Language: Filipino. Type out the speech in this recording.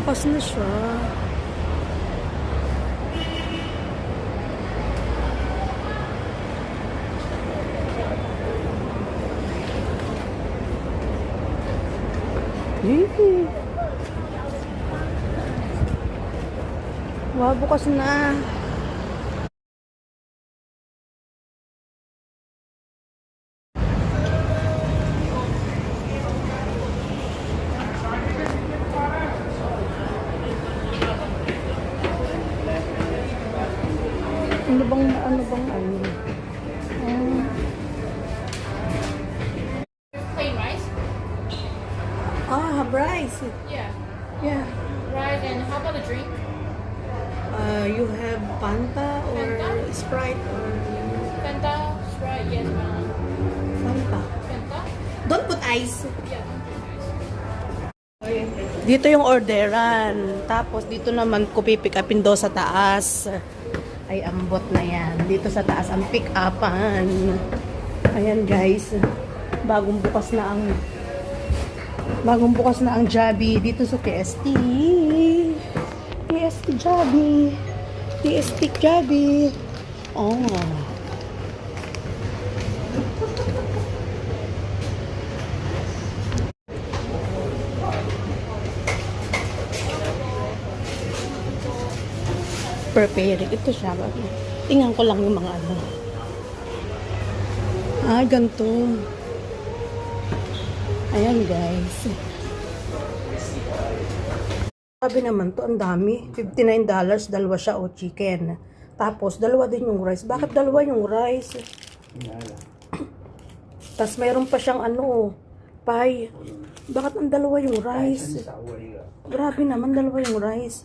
Bukas na siya. Wow, bukas na. Ano bang Plain rice? have rice. Yeah. Yeah. Rice, and how about a drink? You have Fanta or Fanta? Sprite or Fanta, Sprite, yes, ma'am. Fanta. Fanta? Don't put ice. Yeah, don't drink ice. Dito yung orderan. Tapos dito naman ko pipick upin do sa taas. Ay, ambot na yan. Dito sa taas ang pick upan. Ayan guys. Bagong bukas na ang Jollibee dito sa TST. TST Jollibee. TST Jollibee. Oh. Prepared. Ito siya. Tingnan ko lang yung mga ano. Ganito. Ayan guys. Sabi naman to, ang dami. $59, dalawa siya o chicken. Tapos, dalawa din yung rice. Bakit dalawa yung rice? Tapos, mayroon pa siyang ano, pie. Bakit ang dalawa yung rice? Grabe naman, dalawa yung rice.